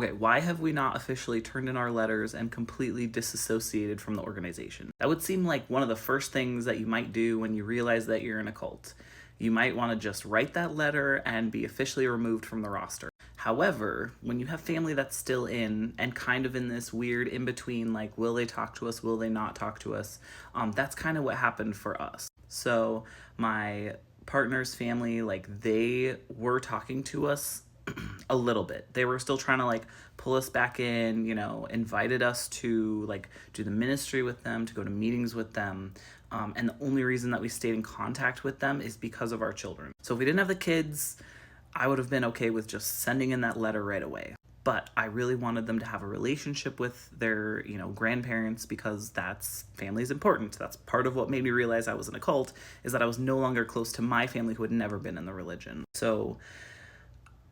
Okay, why have we not officially turned in our letters and completely disassociated from the organization? That would seem like one of the first things that you might do when you realize that you're in a cult. You might want to just write that letter and be officially removed from the roster. However, when you have family that's still in and kind of in this weird in between, like, will they talk to us, will they not talk to us, that's kind of what happened for us. So my partner's family, like, they were talking to us a little bit. They were still trying to like pull us back in, invited us to like do the ministry with them, to go to meetings with them. And the only reason that we stayed in contact with them is because of our children. So if we didn't have the kids, I would have been okay with just sending in that letter right away. But I really wanted them to have a relationship with their, grandparents, because family is important. That's part of what made me realize I was in a cult, is that I was no longer close to my family who had never been in the religion. So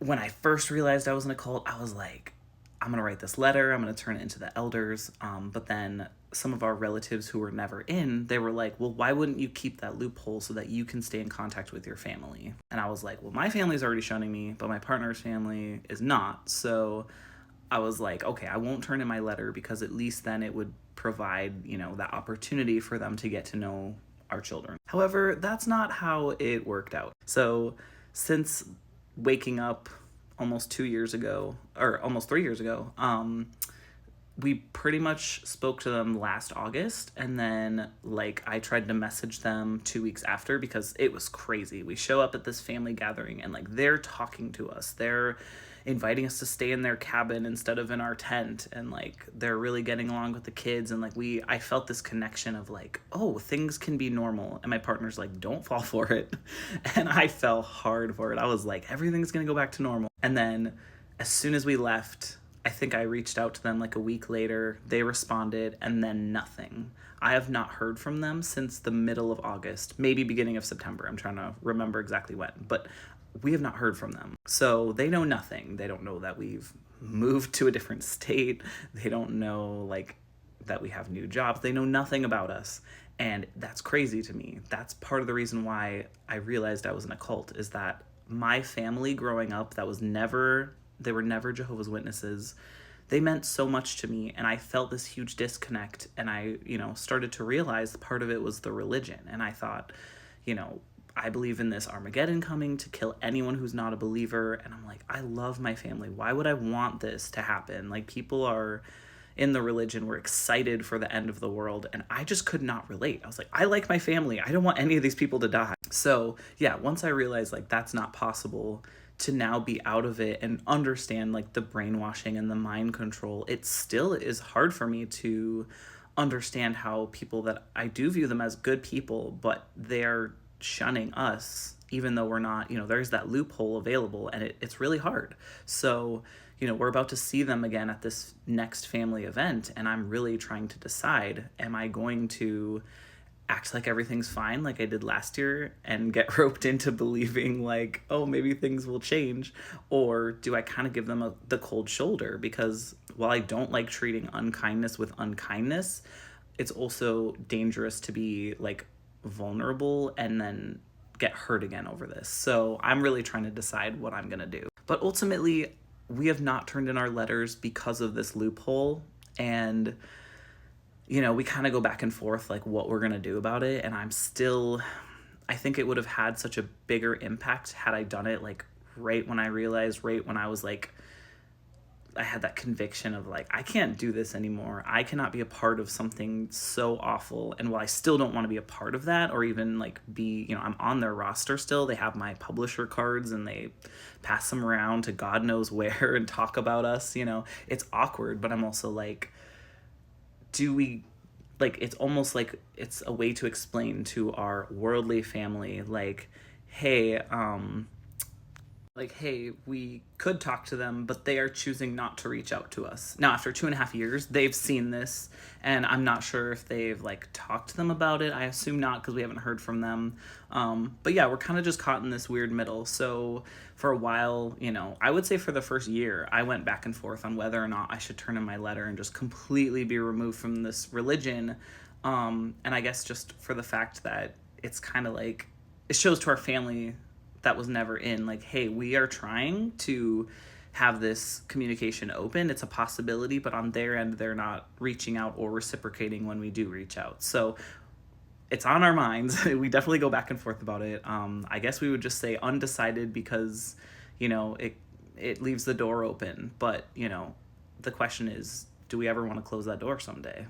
when I first realized I was in a cult, I was like, I'm going to write this letter. I'm going to turn it into the elders. But then some of our relatives who were never in, they were like, well, why wouldn't you keep that loophole so that you can stay in contact with your family? And I was like, well, my family's already shunning me, but my partner's family is not. So I was like, okay, I won't turn in my letter, because at least then it would provide, that opportunity for them to get to know our children. However, that's not how it worked out. So since waking up almost 2 years ago, or almost 3 years ago, we pretty much spoke to them last August, and then like I tried to message them 2 weeks after, because it was crazy. We show up at this family gathering and like they're talking to us. They're inviting us to stay in their cabin instead of in our tent, and like they're really getting along with the kids, and like I felt this connection of like, oh, things can be normal. And my partner's like, don't fall for it. And I fell hard for it. I was like, everything's gonna go back to normal. And then as soon as we left, I think I reached out to them like a week later. They responded, and then nothing. I have not heard from them since the middle of August, maybe beginning of September. I'm trying to remember exactly when, but we have not heard from them. So they know nothing. They don't know that we've moved to a different state. They don't know like that we have new jobs. They know nothing about us. And that's crazy to me. That's part of the reason why I realized I was in a cult, is that my family growing up, they were never Jehovah's Witnesses. They meant so much to me, and I felt this huge disconnect, and I, started to realize part of it was the religion. And I thought, I believe in this Armageddon coming to kill anyone who's not a believer. And I'm like, I love my family. Why would I want this to happen? Like, people are in the religion, we're excited for the end of the world, and I just could not relate. I was like, I like my family. I don't want any of these people to die. So yeah, once I realized like that's not possible, to now be out of it and understand like the brainwashing and the mind control, it still is hard for me to understand how people that I do view them as good people, but they're shunning us, even though we're not, there's that loophole available, and it's really hard. So, we're about to see them again at this next family event, and I'm really trying to decide, am I going to act like everything's fine like I did last year and get roped into believing like, oh, maybe things will change? Or do I kind of give them the cold shoulder? Because while I don't like treating unkindness with unkindness, it's also dangerous to be like vulnerable and then get hurt again over this. So I'm really trying to decide what I'm going to do. But ultimately, we have not turned in our letters because of this loophole. And we kind of go back and forth like what we're going to do about it. And I think it would have had such a bigger impact had I done it like right when I was like, I had that conviction of like, I can't do this anymore. I cannot be a part of something so awful. And while I still don't want to be a part of that, or even like be, I'm on their roster still. They have my publisher cards and they pass them around to God knows where and talk about us. It's awkward, but I'm also like, it's almost like it's a way to explain to our worldly family, like, hey, we could talk to them, but they are choosing not to reach out to us. Now, after 2.5 years, they've seen this, and I'm not sure if they've like talked to them about it. I assume not, because we haven't heard from them. But yeah, we're kind of just caught in this weird middle. So for a while, I would say for the first year, I went back and forth on whether or not I should turn in my letter and just completely be removed from this religion. And I guess just for the fact that it's kind of like, it shows to our family that was never in, like, hey, we are trying to have this communication open. It's a possibility, but on their end, they're not reaching out or reciprocating when we do reach out. So it's on our minds. We definitely go back and forth about it. I guess we would just say undecided because, it leaves the door open. But, the question is, do we ever want to close that door someday?